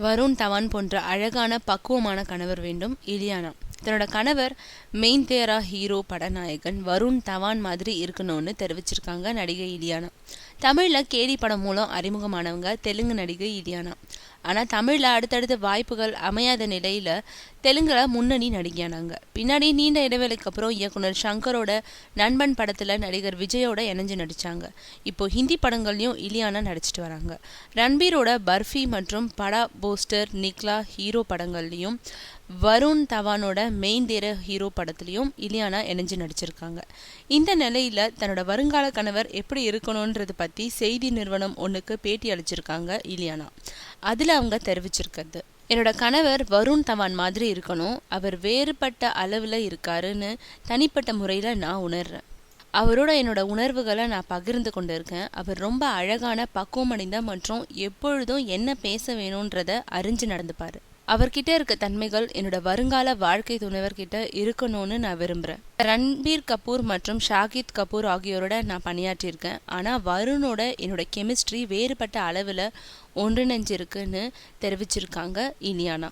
வருண் தவான் போன்ற அழகான பக்குவமான கணவர் வேண்டும் இலியானா. தன்னோட கணவர் மெயின் தேரா ஹீரோ படநாயகன் வருண் தவான் மாதிரி இருக்கணும்னு தெரிவிச்சிருக்காங்க நடிகை இலியானா. தமிழில் கேடி படம் மூலம் அறிமுகமானவங்க தெலுங்கு நடிகை இலியானா. ஆனால் தமிழில் அடுத்தடுத்த வாய்ப்புகள் அமையாத நிலையில் தெலுங்கில் முன்னணி நடிகையானாங்க. பின்னாடி நீண்ட இடைவேளைக்கு அப்புறம் இயக்குனர் ஷங்கரோட நண்பன் படத்தில் நடிகர் விஜயோட இணைஞ்சு நடித்தாங்க. இப்போ ஹிந்தி படங்கள்லையும் இலியானா நடிச்சிட்டு வராங்க. ரன்பீரோட பர்ஃபி மற்றும் படா போஸ்டர் நிக்லா ஹீரோ படங்கள்லையும் வருண் தவானோட மெயின் தேர ஹீரோ படத்துலையும் இலியானா இணைஞ்சு நடிச்சிருக்காங்க. இந்த நிலையில் தன்னோட வருங்கால கணவர் எப்படி இருக்கணுன்றது பற்றி செய்தி நிறுவனம் ஒன்றுக்கு பேட்டி அளிச்சிருக்காங்க இலியானா. அதில் அவங்க தெரிவிச்சிருக்கிறது, என்னோட கணவர் வருண் தவான் மாதிரி இருக்கணும். அவர் வேறுபட்ட அளவில் இருக்காருன்னு தனிப்பட்ட முறையில் நான் உணர்றேன். அவரோட என்னோட உணர்வுகளை நான் பகிர்ந்து கொண்டு இருக்கேன். அவர் ரொம்ப அழகான பக்குவமடைந்த மற்றும் எப்பொழுதும் என்ன பேச வேணுன்றதை அறிஞ்சு நடந்துப்பார். அவர்கிட்ட இருக்க தன்மைகள் என்னோட வருங்கால வாழ்க்கை துணைவர்கிட்ட இருக்கணும்னு நான் விரும்புகிறேன். ரன்பீர் கபூர் மற்றும் ஷாகித் கபூர் ஆகியோரோட நான் பணியாற்றியிருக்கேன். ஆனால் வருணோட என்னோட கெமிஸ்ட்ரி வேறுபட்ட அளவில் ஒன்றிணைஞ்சிருக்குன்னு தெரிவிச்சிருக்காங்க இலியானா.